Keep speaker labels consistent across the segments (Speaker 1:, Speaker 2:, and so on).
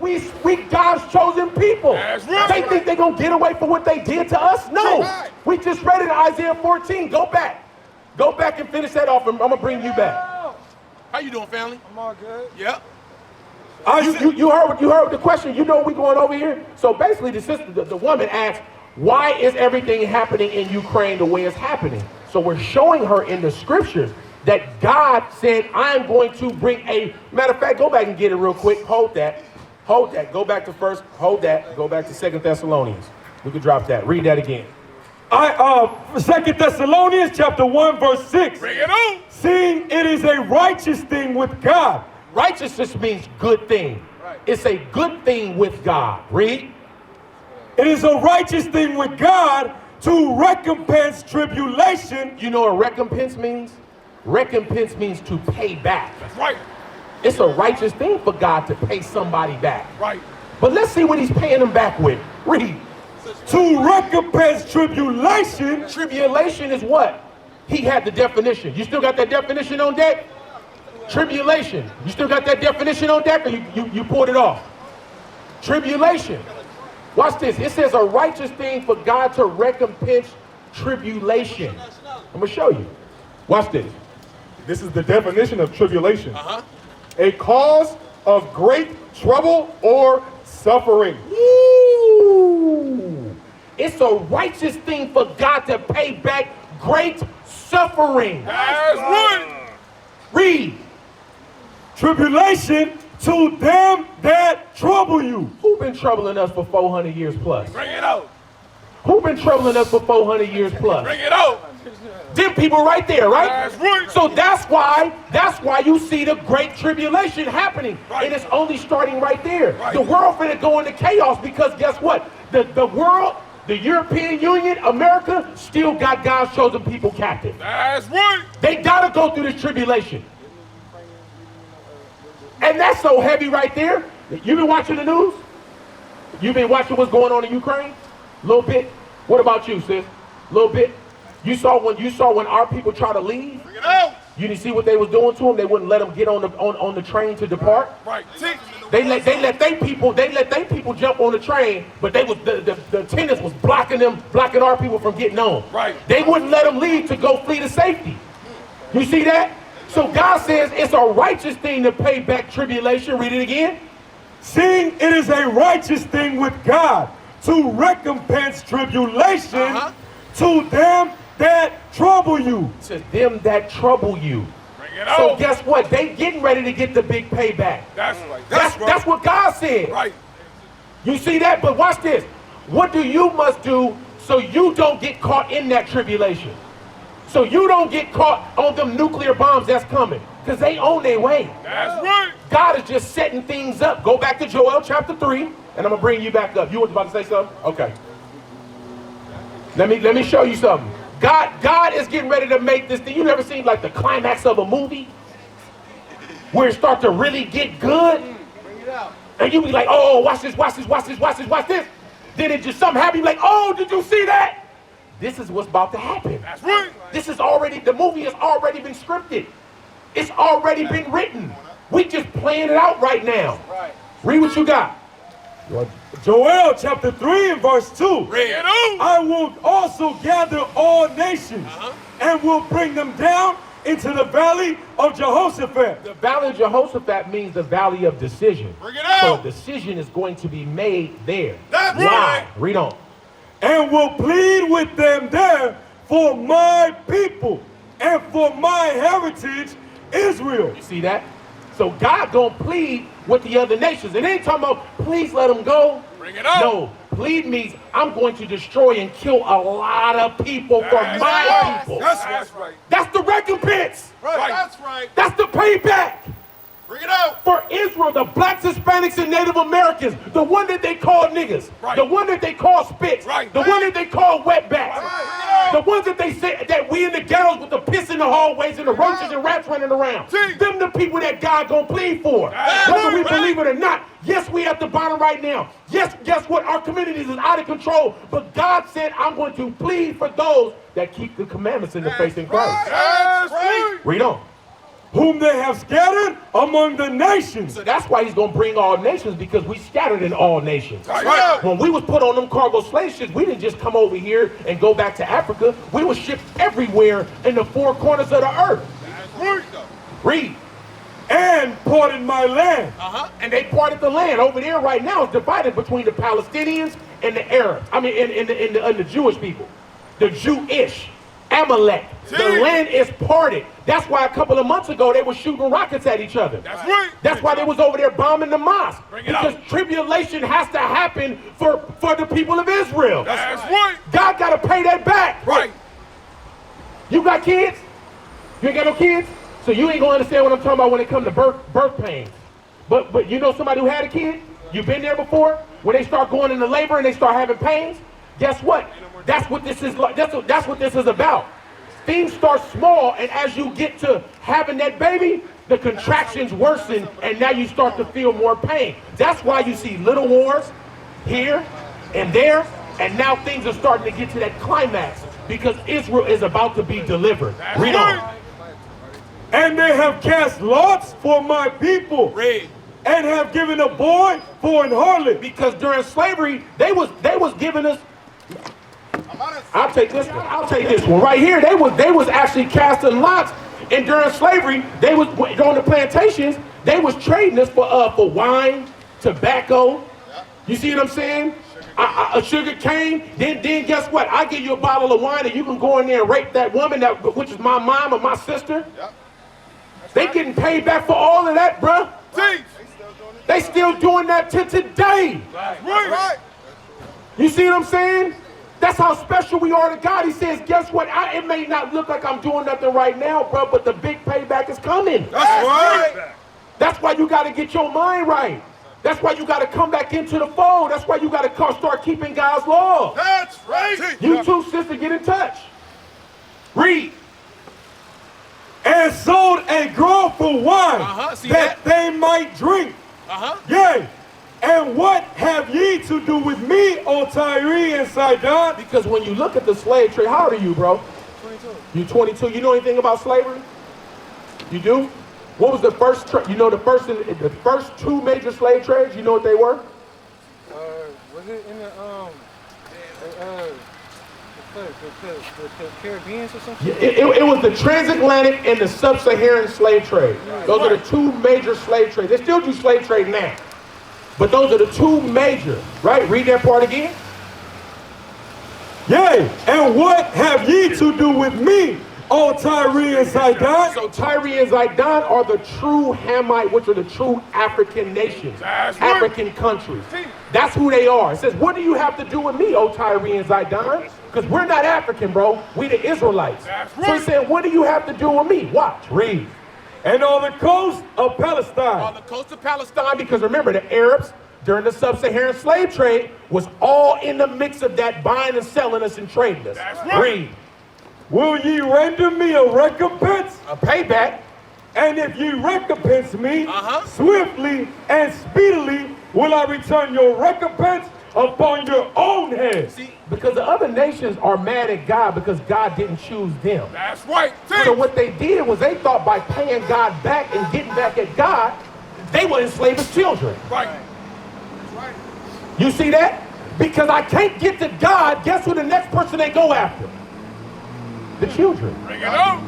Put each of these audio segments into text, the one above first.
Speaker 1: We God's chosen people.
Speaker 2: That's right.
Speaker 1: They think they're going to get away from what they did to us? No. Right. We just read it in Isaiah 14. Go back. Go back and finish that off, and I'm going to bring you back.
Speaker 2: How you doing, family?
Speaker 3: I'm all good.
Speaker 2: Yep.
Speaker 1: You heard the question. You know we're going over here? So basically, the woman asked, why is everything happening in Ukraine the way it's happening? So we're showing her in the scriptures that God said, I'm going to bring a... Matter of fact, go back and get it real quick. Hold that. Hold that. Go back to first. Hold that. Go back to 2 Thessalonians. We could drop that. Read that again.
Speaker 3: 2 Thessalonians chapter 1, verse 6.
Speaker 2: Bring it on.
Speaker 3: Seeing it is a righteous thing with God.
Speaker 1: Righteousness means good thing. Right. It's a good thing with God. Read.
Speaker 3: It is a righteous thing with God to recompense tribulation.
Speaker 1: You know what recompense means? Recompense means to pay back.
Speaker 2: That's right.
Speaker 1: It's a righteous thing for God to pay somebody back.
Speaker 2: Right.
Speaker 1: But let's see what he's paying them back with. Read.
Speaker 3: To recompense tribulation.
Speaker 1: Tribulation is what? He had the definition. You still got that definition on deck? Tribulation. You still got that definition on deck, or you pulled it off? Tribulation. Watch this. It says a righteous thing for God to recompense tribulation. I'm going to show you. Watch this.
Speaker 4: This is the definition of tribulation.
Speaker 2: Uh-huh.
Speaker 4: A cause of great trouble or suffering.
Speaker 1: Ooh. It's a righteous thing for God to pay back great suffering.
Speaker 2: That's right.
Speaker 1: Read.
Speaker 3: Tribulation to them that trouble you.
Speaker 1: Who been troubling us for 400 years plus?
Speaker 2: Bring it out.
Speaker 1: Who been troubling us for 400 years plus?
Speaker 2: Bring it out.
Speaker 1: Them people right there, right?
Speaker 2: That's right.
Speaker 1: So that's why you see the great tribulation happening.
Speaker 2: Right.
Speaker 1: And it's only starting right there.
Speaker 2: Right.
Speaker 1: The world finna go into chaos because guess what? The world, the European Union, America, still got God's chosen people captive.
Speaker 2: That's right.
Speaker 1: They gotta go through this tribulation. And that's so heavy right there. You been watching the news? You been watching what's going on in Ukraine? A little bit. What about you, sis? A little bit. You saw when our people try to leave?
Speaker 2: Bring it out.
Speaker 1: You didn't see what they was doing to them? They wouldn't let them get on the train to depart.
Speaker 2: Right. See?
Speaker 1: They let they people jump on the train, but they was the attendants was blocking our people from getting on.
Speaker 2: Right.
Speaker 1: They wouldn't let them leave to go flee to safety. You see that? So God says it's a righteous thing to pay back tribulation. Read it again.
Speaker 3: Seeing it is a righteous thing with God to recompense tribulation to them that trouble you.
Speaker 1: To them that trouble you.
Speaker 2: Bring it out.
Speaker 1: So guess what? They getting ready to get the big payback.
Speaker 2: That's right.
Speaker 1: That's what God said.
Speaker 2: Right.
Speaker 1: You see that? But watch this. What do you must do so you don't get caught in that tribulation? So you don't get caught on them nuclear bombs that's coming. Because they on their way.
Speaker 2: That's right.
Speaker 1: God is just setting things up. Go back to Joel chapter 3, and I'm going to bring you back up. You was about to say something? Okay. Let me show you something. God is getting ready to make this thing. You never seen like the climax of a movie? Where it starts to really get good?
Speaker 2: Bring it out.
Speaker 1: And you be like, oh, watch this, watch this, watch this, watch this, watch this. Then it just something happen. You be like, oh, did you see that? This is what's about to happen.
Speaker 2: That's right.
Speaker 1: The movie has already been scripted. It's already been written. We just playing it out right now.
Speaker 2: Right.
Speaker 1: Read what you got.
Speaker 3: Joel chapter 3 and verse 2.
Speaker 2: Bring it on.
Speaker 3: I will also gather all nations and will bring them down into the valley of Jehoshaphat.
Speaker 1: The valley of Jehoshaphat means the valley of decision.
Speaker 2: Bring it out.
Speaker 1: So a decision is going to be made there.
Speaker 2: That's
Speaker 1: Why?
Speaker 2: right.
Speaker 1: Read on.
Speaker 3: And will plead with them there for my people and for my heritage, Israel.
Speaker 1: You see that? So God gonna plead with the other nations. It ain't talking about please let them go.
Speaker 2: Bring it on.
Speaker 1: No, plead means I'm going to destroy and kill a lot of people for my people.
Speaker 2: That's right.
Speaker 1: That's the recompense.
Speaker 2: Right. That's right.
Speaker 1: That's the payback.
Speaker 2: Bring it out.
Speaker 1: For Israel, the blacks, Hispanics, and Native Americans, the one that they call niggas,
Speaker 2: Right.
Speaker 1: the one that they call spits,
Speaker 2: Right.
Speaker 1: the one that they call wetbacks,
Speaker 2: Right.
Speaker 1: the ones that they say that we in the ghettos with the piss in the hallways and the roaches and rats running around.
Speaker 2: See.
Speaker 1: Them the people that God gonna plead for.
Speaker 2: That's
Speaker 1: Whether we
Speaker 2: right.
Speaker 1: believe it or not. Yes, we at the bottom right now. Yes, guess what? Our communities is out of control. But God said, I'm going to plead for those that keep the commandments in the faith in Christ.
Speaker 2: That's right.
Speaker 1: Read on.
Speaker 3: whom they have scattered among the nations.
Speaker 1: So that's why he's going to bring all nations, because we scattered in all nations.
Speaker 2: Right.
Speaker 1: When we was put on them cargo slave ships, we didn't just come over here and go back to Africa. We were shipped everywhere in the four corners of the earth. Read.
Speaker 3: And parted my land.
Speaker 1: And they parted the land. Over there right now is divided between the Palestinians and the Arabs. I mean, in the Jewish people. The Jewish. Amalek. The land is parted. That's why a couple of months ago they were shooting rockets at each other.
Speaker 2: That's right.
Speaker 1: That's why they was over there bombing the mosque.
Speaker 2: Bring it
Speaker 1: Because
Speaker 2: out.
Speaker 1: tribulation has to happen for the people of Israel.
Speaker 2: That's right.
Speaker 1: God got to pay that back.
Speaker 2: Right.
Speaker 1: You got kids? You ain't got no kids? So you ain't gonna understand what I'm talking about when it comes to birth pains. But you know somebody who had a kid? You've been there before? When they start going into labor and they start having pains? Guess what? That's what this is like. That's what this is about. Things start small, and as you get to having that baby, the contractions worsen, and now you start to feel more pain. That's why you see little wars here and there, and now things are starting to get to that climax, because Israel is about to be delivered. Read on.
Speaker 3: And they have cast lots for my people.
Speaker 1: Read.
Speaker 3: And have given a boy for an harlot.
Speaker 1: Because during slavery, they was giving us. I'll take this one. I'll take this one right here. They was actually casting lots, and during slavery, they was on the plantations. They was trading us for wine, tobacco. You see what I'm saying? A sugar cane. Then guess what? I give you a bottle of wine, and you can go in there and rape that woman, which is my mom or my sister. They getting paid back for all of that, bruh. They still doing that to today.
Speaker 2: Right.
Speaker 1: You see what I'm saying? That's how special we are to God. He says, guess what? It may not look like I'm doing nothing right now, bro, but the big payback is coming.
Speaker 2: That's right.
Speaker 1: That's why you got to get your mind right. That's why you got to come back into the fold. That's why you got to start keeping God's law.
Speaker 2: That's right.
Speaker 1: You too, sister, get in touch. Read.
Speaker 3: And sold a grove for wine,
Speaker 1: See
Speaker 3: that they might drink. Yea. And what have ye to do with me, O Tyre and Sidon?
Speaker 1: Because when you look at the slave trade, how old are you, bro? 22. You 22. You know anything about slavery? You do? What was the first? The first two major slave trades. You know what they were?
Speaker 5: Was it in the Caribbean or something?
Speaker 1: It was the transatlantic and the sub-Saharan slave trade. Those are the two major slave trades. They still do slave trade now. But those are the two major, right? Read that part again.
Speaker 3: Yea, and what have ye to do with me, O Tyre and Sidon?
Speaker 1: So Tyre and Zidon are the true Hamite, which are the true African nations, African countries. That's who they are. It says, what do you have to do with me, O Tyre and Zidon? Because we're not African, bro. We the Israelites. So he said, what do you have to do with me? Watch, read.
Speaker 3: And on the coast of Palestine.
Speaker 1: On the coast of Palestine, because remember, the Arabs during the sub-Saharan slave trade was all in the mix of that, buying and selling us and trading us. Read.
Speaker 3: Will ye render me a recompense?
Speaker 1: A payback.
Speaker 3: And if ye recompense me, swiftly and speedily will I return your recompense upon your own head.
Speaker 1: See, because the other nations are mad at God because God didn't choose them.
Speaker 2: That's right.
Speaker 1: So what they did was they thought by paying God back and getting back at God, they would enslave his children.
Speaker 2: Right.
Speaker 1: You see that? Because I can't get to God, guess who the next person they go after? The children.
Speaker 2: Bring it out.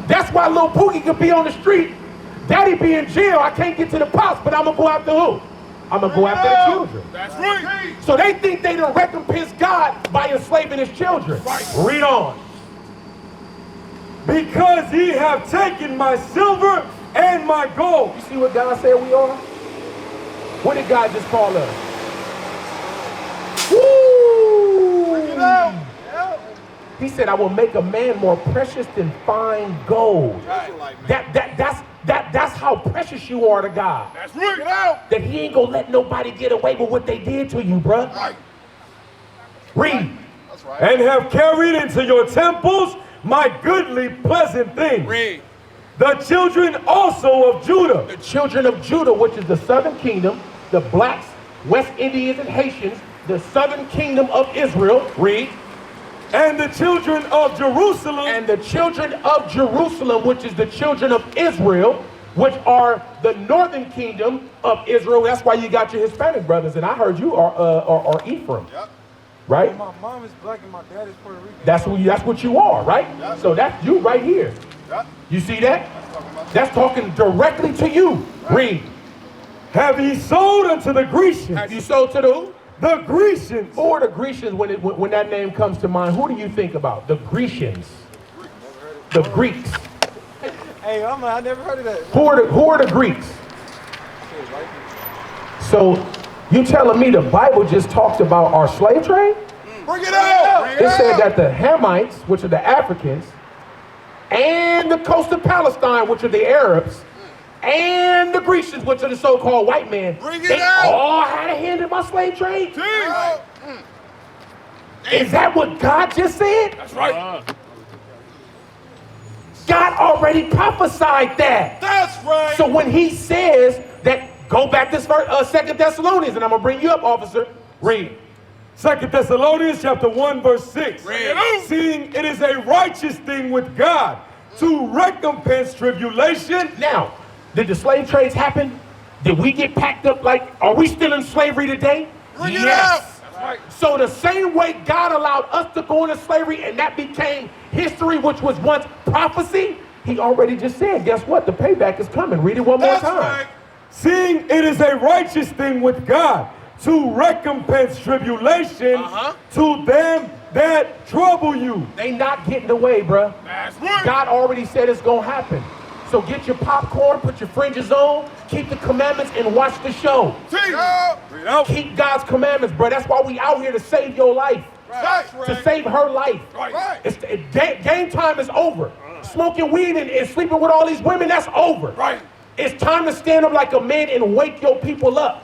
Speaker 1: That's why little Pookie could be on the street, daddy be in jail, I can't get to the pops, but I'm going to go after who? I'm going to go after the children.
Speaker 2: That's right.
Speaker 1: So they think they done recompense God by enslaving his children. Read on.
Speaker 3: Because ye have taken my silver and my gold.
Speaker 1: You see what God said we are? What did God just call us? Woo!
Speaker 2: Bring it out.
Speaker 1: He said, I will make a man more precious than fine gold. That's how precious you are to God.
Speaker 2: That's right. Bring it out.
Speaker 1: That he ain't gonna let nobody get away with what they did to you, bruh.
Speaker 2: Right.
Speaker 1: Read.
Speaker 2: That's right.
Speaker 3: And have carried into your temples my goodly pleasant things.
Speaker 1: Read.
Speaker 3: The children also of Judah.
Speaker 1: The children of Judah, which is the southern kingdom, the blacks, West Indians, and Haitians, the southern kingdom of Israel. Read.
Speaker 3: And the children of Jerusalem.
Speaker 1: And the children of Jerusalem, which is the children of Israel, which are the northern kingdom of Israel. That's why you got your Hispanic brothers. And I heard you are Ephraim.
Speaker 2: Yep.
Speaker 1: Right?
Speaker 5: My mom is black and my dad is Puerto Rican.
Speaker 1: That's what you are, right?
Speaker 2: Yep.
Speaker 1: So that's you right here.
Speaker 2: Yep.
Speaker 1: You see that? That's talking directly to you. Read.
Speaker 3: Have ye sold unto the Grecians?
Speaker 1: Have you sold to the who?
Speaker 3: The Grecians.
Speaker 1: Who are the Grecians when that name comes to mind? Who do you think about? The Grecians. The Greeks.
Speaker 5: Hey, I never heard of that.
Speaker 1: Who are the Greeks? So you telling me the Bible just talked about our slave trade?
Speaker 2: Bring it out.
Speaker 1: It said that the Hamites, which are the Africans, and the coast of Palestine, which are the Arabs, and the Grecians, which are the so-called white men,
Speaker 2: Bring it
Speaker 1: they
Speaker 2: out.
Speaker 1: all had a hand in my slave trade?
Speaker 2: Teach.
Speaker 1: Is that what God just said?
Speaker 2: That's right.
Speaker 1: God already prophesied that.
Speaker 2: That's right.
Speaker 1: So when he says that, go back to 2 Thessalonians, and I'm going to bring you up, officer. Read.
Speaker 3: 2 Thessalonians chapter 1 verse 6.
Speaker 2: Read.
Speaker 3: Seeing it is a righteous thing with God to recompense tribulation.
Speaker 1: Now, did the slave trades happen? Did we get packed up are we still in slavery today?
Speaker 2: Bring it out.
Speaker 5: That's right.
Speaker 1: So the same way God allowed us to go into slavery and that became history, which was once prophecy, he already just said, guess what? The payback is coming. Read it one more
Speaker 2: That's
Speaker 1: time.
Speaker 2: right.
Speaker 3: Seeing it is a righteous thing with God to recompense tribulation to them that trouble you.
Speaker 1: They not getting away, bruh.
Speaker 2: That's right.
Speaker 1: God already said it's gonna happen. So get your popcorn, put your fringes on, keep the commandments, and watch the show.
Speaker 2: Teach.
Speaker 3: Read out.
Speaker 1: Keep God's commandments, bro. That's why we out here to save your life,
Speaker 2: That's
Speaker 1: to
Speaker 2: right.
Speaker 1: save her life.
Speaker 2: Right.
Speaker 1: Game time is over. Smoking weed and sleeping with all these women, that's over.
Speaker 2: Right.
Speaker 1: It's time to stand up like a man and wake your people up.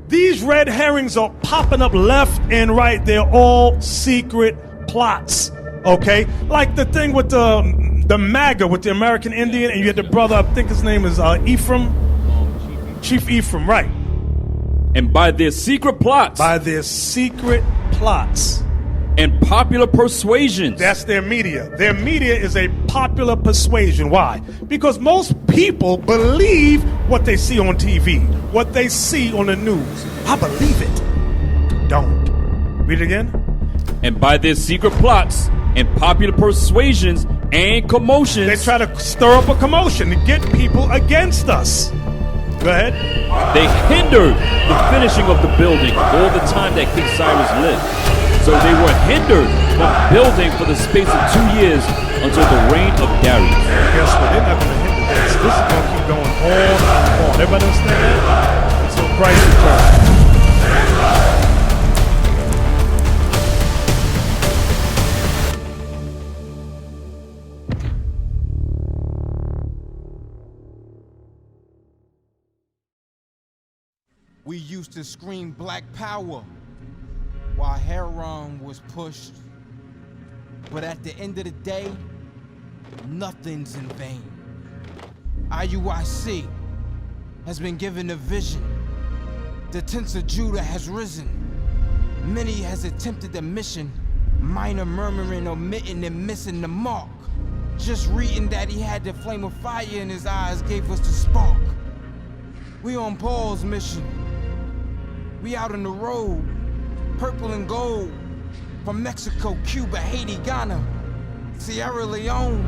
Speaker 6: These red herrings are popping up left and right. They're all secret plots, okay? Like the thing with the MAGA, with the American Indian, and you had the brother, I think his name is Ephraim, Chief Ephraim, right?
Speaker 7: And by their secret plots
Speaker 6: By their secret plots.
Speaker 7: and popular persuasions.
Speaker 6: That's their media. Their media is a popular persuasion. Why? Because most people believe what they see on TV, what they see on the news. I believe it. Don't. Read it again.
Speaker 7: And by their secret plots and popular persuasions and commotions,
Speaker 6: They try to stir up a commotion to get people against us. Go ahead.
Speaker 7: they hindered the finishing of the building all the time that King Cyrus lived. So they were hindered from building for the space of 2 years until the reign of Darius.
Speaker 6: Guess what? They're not going to hinder this. This is going to keep going on and on. Everybody understand that? Until Christ returns.
Speaker 8: We used to scream black power while heroin was pushed. But at the end of the day, nothing's in vain. IUIC has been given a vision. The tents of Judah has risen. Many has attempted the mission, minor murmuring, omitting, and missing the mark. Just reading that he had the flame of fire in his eyes gave us the spark. We on Paul's mission. We out on the road, purple and gold, from Mexico, Cuba, Haiti, Ghana, Sierra Leone.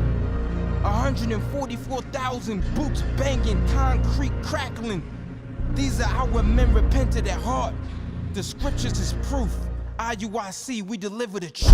Speaker 8: 144,000 boots banging, concrete crackling. These are our men repented at heart. The scriptures is proof. IUIC, we deliver the truth.